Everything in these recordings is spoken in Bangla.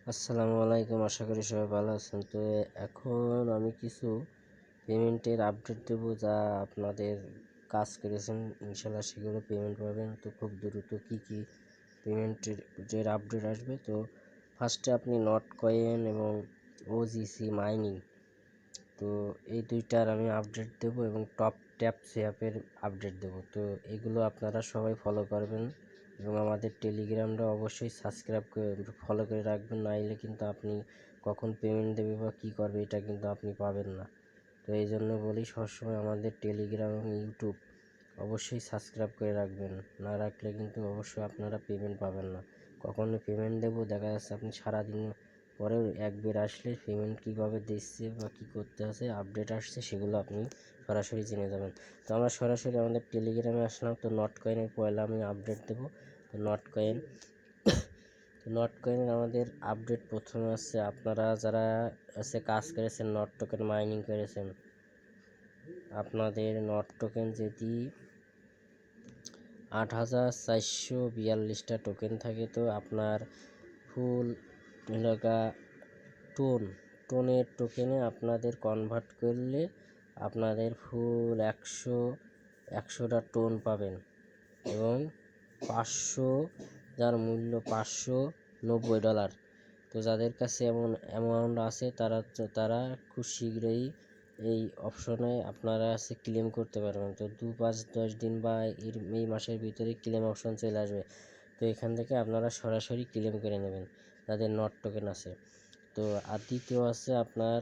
আসসালামু আলাইকুম, আশা করি সবাই ভালো আছেন। তো এখন আমি কিছু পেমেন্টের আপডেট দেবো, যা আপনাদের কাজ করেছেন ইনশাল্লাহ সেগুলো পেমেন্ট পাবেন। তো খুব দ্রুত কি পেমেন্টের আপডেট আসবে। তো ফার্স্টে আপনি নট কয়েন এবং ওজিসি মাইনিং, তো এই দুইটার আমি আপডেট দেব এবং টপ ট্যাপ অ্যাপের আপডেট দেব। তো এগুলো আপনারা সবাই ফলো করবেন এবং আমাদের টেলিগ্রামটা অবশ্যই সাবস্ক্রাইব করে ফলো করে রাখবেন, নাইলে কিন্তু আপনি কখন পেমেন্ট দেবে বা কী করবে এটা কিন্তু আপনি পাবেন না। তো এই জন্য বলি সবসময় আমাদের টেলিগ্রাম এবং ইউটিউব অবশ্যই সাবস্ক্রাইব করে রাখবেন, না রাখলে কিন্তু অবশ্যই আপনারা পেমেন্ট পাবেন না। কখন পেমেন্ট দেবো দেখা যাচ্ছে আপনি সারাদিন পরেও একবার আসলে পেমেন্ট কীভাবে দিচ্ছে বা কী করতে আছে আপডেট আসছে সেগুলো আপনি সরাসরি জেনে যাবেন। তো আমরা সরাসরি আমাদের টেলিগ্রামে আসলাম। তো নট কয়েনের পয়লা আমি আপডেট দেবো। তো নট কয়েনের আমাদের আপডেট প্রথমে আসছে, আপনারা যারা কাজ করেছেন নট টোকেন মাইনিং করেছেন, আপনাদের নট টোকেন যদি 8,442টা টোকেন থাকে, তো আপনার ফুল টোনের টোকেনে আপনাদের কনভার্ট করলে আপনাদের ফুল 100টা টোন পাবেন এবং 500, যার মূল্য $590। তো যাদের কাছে এমন অ্যামাউন্ট আছে তারা খুব শীঘ্রই এই অপশনে আপনারা ক্লেম করতে পারবেন। তো 2, 5, 10 দিন বা এই মাসের ভিতরে ক্লেম অপশন চলে আসবে। তো এখান থেকে আপনারা সরাসরি ক্লেম করে নেবেন যাদের নট টোকেন আছে। তো আর দ্বিতীয় আছে আপনার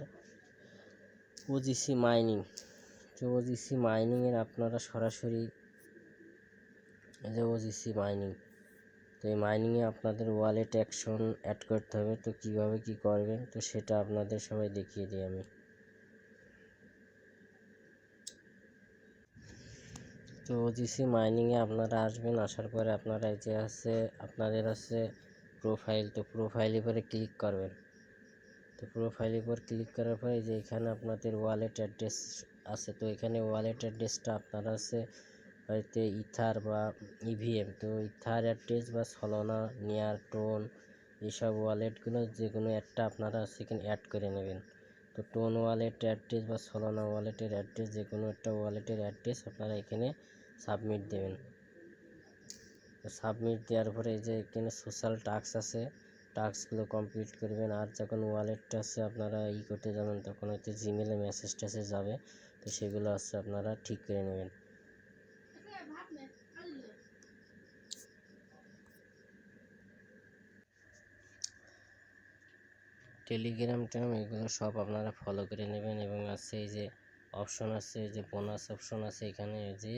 ওজিসি মাইনিং। তো ওজিসি মাইনিংয়ের আপনারা সরাসরি এই যে ওজিসি মাইনিং, তো এই মাইনিংয়ে আপনাদের ওয়ালেট অ্যাকশন অ্যাড করতে হবে। তো কীভাবে কী করবেন তো সেটা আপনাদের সবাই দেখিয়ে দিই আমি। তো ওজিসি মাইনিংয়ে আপনারা আসবেন, আসার পরে আপনারা এই যে আপনাদের প্রোফাইল, তো প্রোফাইলের উপরে ক্লিক করবেন। তো প্রোফাইলের উপর ক্লিক করার পরে যে এখানে আপনাদের ওয়ালেট অ্যাড্রেস আছে, তো এখানে ওয়ালেট অ্যাড্রেসটা আপনার হয়তো ইথার বা ইভিএম। তো ইথার অ্যাড্রেস বা সলোনা, নিয়ার, টোন, এইসব ওয়ালেটগুলো যে কোনো একটা আপনারা সেখানে অ্যাড করে নেবেন। তো টোন ওয়ালেট অ্যাড্রেস বা সলোনা ওয়ালেটের অ্যাড্রেস, যে কোনো একটা ওয়ালেটের অ্যাড্রেস আপনারা এখানে সাবমিট দেবেন। তো সাবমিট দেওয়ার পরে এই যে এখানে সোশ্যাল টাস্ক আছে, টাস্কগুলো কমপ্লিট করবেন। আর যখন ওয়ালেটটা আপনারা করতে যাবেন তখন হয়তো জিমেলে মেসেজ টেসেজ যাবে, তো সেগুলো আপনারা ঠিক করে নেবেন। টেলিগ্রাম এগুলো সব আপনারা ফলো করে নেবেন এবং এই যে অপশন আছে, যে বোনাস অপশন আছে, এখানে যে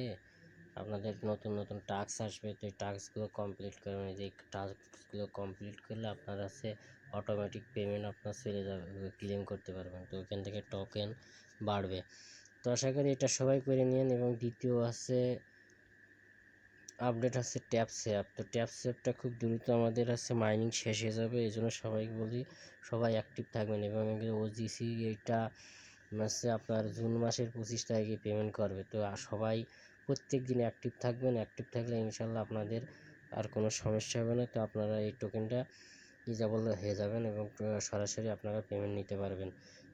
আপনাদের নতুন নতুন টাস্ক আসবে, তো এই টাস্কগুলো কমপ্লিট করবেন। এই যে টাস্কগুলো কমপ্লিট করলে আপনার অটোমেটিক পেমেন্ট আপনার চলে যাবে, ক্লেম করতে পারবেন। তো এখান থেকে টোকেন বাড়বে। তো আশা করি এটা সবাই করে নিন। এবং দ্বিতীয় আপডেট ট্যাপ সেভ। তো ট্যাপ সেভটা খুব দ্রুত আমাদের মাইনিং শেষ হয়ে যাবে, এই জন্য সবাইকে বলি সবাই অ্যাক্টিভ থাকবেন। এবং ওজিসি এইটা আপনার জুন মাসের 25 তারিখে পেমেন্ট করবে। তো সবাই প্রত্যেক দিন অ্যাক্টিভ থাকবেন। অ্যাক্টিভ থাকলে ইনশাল্লাহ আপনাদের আর কোনো সমস্যা হবে না। তো আপনারা এই টোকেনটা ইজাবল হয়ে যাবেন এবং সরাসরি আপনারা পেমেন্ট নিতে পারবেন।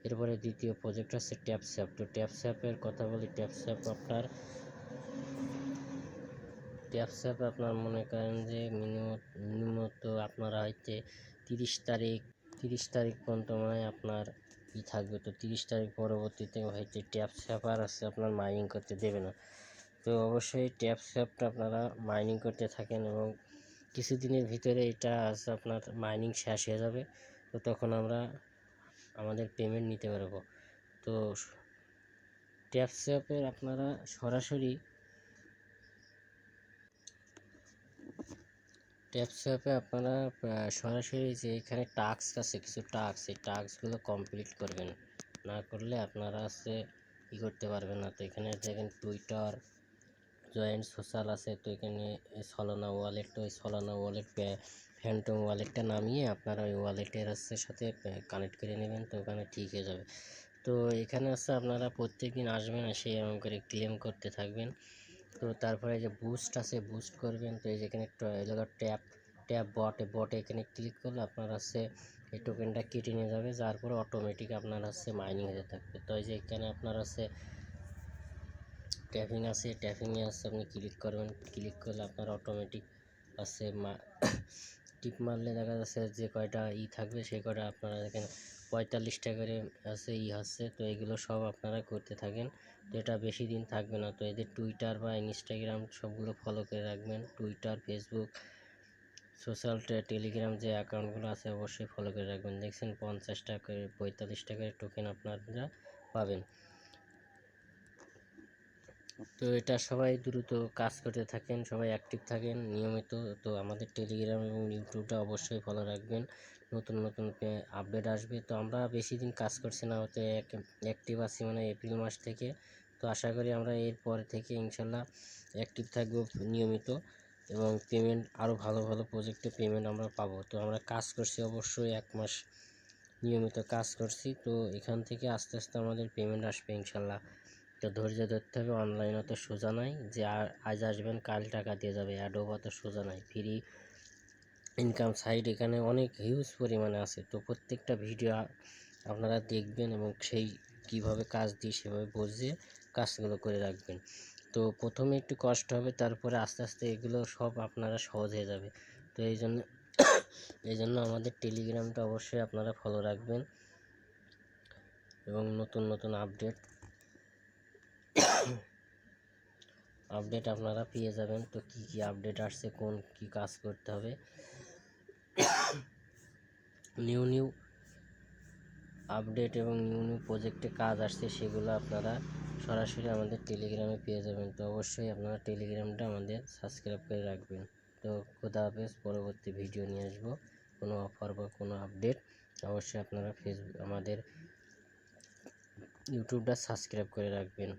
এরপরে দ্বিতীয় প্রজেক্ট ট্যাপ সেভ। তো ট্যাপ সেভের কথা বলি। ট্যাপ সেভ আপনার মনে করেন যে মিনিমত আপনারা হয়তো 30 তারিখ পর্যন্ত আপনার থাকবে। তো 30 তারিখ পরবর্তীতে হয়তো ট্যাপ সেভার আপনার মাইনিং করতে দেবে না। তো অবশ্যই ট্যাপ সেভটা আপনারা মাইনিং করতে থাকেন এবং কিছুদিনের ভিতরে এটা আপনার মাইনিং শেষ হয়ে যাবে। তো তখন আমরা আমাদের পেমেন্ট নিতে পারবো। তো ট্যাপ সেভের আপনারা সরাসরি আপনারা সরাসরি যে এখানে টাস্ক আছে, কিছু টাস্ক, এই টাস্কগুলো কমপ্লিট করবেন। না করলে আপনারা করতে পারবেন না। তো এখানে দেখেন টুইটার জয়েন্ট সোশ্যাল আছে। তো এখানে সলোনা ওয়ালেট, তো এই সলোনা ওয়ালেট ফ্যান্টম ওয়ালেটটা নামিয়ে আপনারা ওই ওয়ালেটের সাথে কানেক্ট করে নেবেন। তো ওখানে ঠিক হয়ে যাবে। তো এখানে আপনারা প্রত্যেক দিন আসবেন, এসে এরকম করে ক্লেম করতে থাকবেন। তো তারপরে যে বুস্ট আছে, বুস্ট করবেন। তো এই যেখানে ট্যাপ ট্যাব বট এখানে ক্লিক করলে আপনার হচ্ছে এই টোকেনটা কেটে নিয়ে যাবে, যার পরে অটোমেটিক আপনার হচ্ছে মাইনিং হতে থাকবে। তো এই যে এখানে আপনার হচ্ছে ট্যাপিং আছে, ট্যাপিংয়ে আছে আপনি ক্লিক করবেন, ক্লিক করলে আপনার অটোমেটিক আছে টিপ মারলে দেখা যাচ্ছে যে কয়টা থাকবে সেই কয়টা আপনারা এখানে 45 টাকা করে আছে হচ্ছে। তো এগুলো সব আপনারা করতে থাকেন, তো এটা বেশি দিন থাকবে না। তো এদের টুইটার বা ইনস্টাগ্রাম সবগুলো ফলো করে রাখবেন, টুইটার, ফেসবুক, সোশ্যাল টেলিগ্রাম যে অ্যাকাউন্টগুলো আছে অবশ্যই ফলো করে রাখবেন। দেখছেন 50 টাকা করে 45 টাকার টোকেন আপনারা পাবেন। তো এটা সবাই দ্রুত কাজ করতে থাকেন, সবাই অ্যাক্টিভ থাকেন নিয়মিত। তো আমাদের টেলিগ্রাম এবং ইউটিউবটা অবশ্যই ফলো রাখবেন, নতুন নতুন আপডেট আসবে। তো আমরা বেশি দিন কাজ করছি না, হতে অ্যাক্টিভ আছি মানে এপ্রিল মাস থেকে। তো আশা করি আমরা এরপর থেকে ইনশাল্লাহ অ্যাক্টিভ থাকবো নিয়মিত, এবং পেমেন্ট আরও ভালো ভালো প্রজেক্টে পেমেন্ট আমরা পাবো। তো আমরা কাজ করছি অবশ্যই 1 মাস নিয়মিত কাজ করছি, তো এখান থেকে আস্তে আস্তে আমাদের পেমেন্ট আসবে ইনশাল্লাহ। তো ধৈর্য ধরতে হবে, অনলাইন অত সোজা নাই যে আজ আসবেন কাল টাকা দিয়ে যাবে, অ্যাডোব অত সোজা নাই। ফ্রি ইনকাম সাইট এখানে অনেক হিউজ পরিমাণে আছে। তো প্রত্যেকটা ভিডিও আপনারা দেখবেন এবং সেই কিভাবে কাজ দিই সেভাবে বুঝে কাজগুলো করে রাখবেন। তো প্রথমে একটু কষ্ট হবে, তারপরে আস্তে আস্তে এগুলো সব আপনারা সহজ হয়ে যাবে। তো এই জন্য আমাদের টেলিগ্রামটা অবশ্যই আপনারা ফলো রাখবেন, এবং নতুন নতুন আপডেট আপনারা পেয়ে যাবেন। তো কি আপডেট আসছে, কোন কি কাজ করতে হবে, নিউ আপডেট এবং নিউ প্রজেক্টে কাজ আসছে সেগুলো আপনারা সরাসরি আমাদের টেলিগ্রামে পেয়ে যাবেন। তো অবশ্যই আপনারা টেলিগ্রামটা আমাদের সাবস্ক্রাইব করে রাখবেন। তো খোদা হাফেজ, পরবর্তী ভিডিও নিয়ে আসবো কোনো অফার বা কোনো আপডেট। অবশ্যই আপনারা আমাদের ইউটিউবটা সাবস্ক্রাইব করে রাখবেন।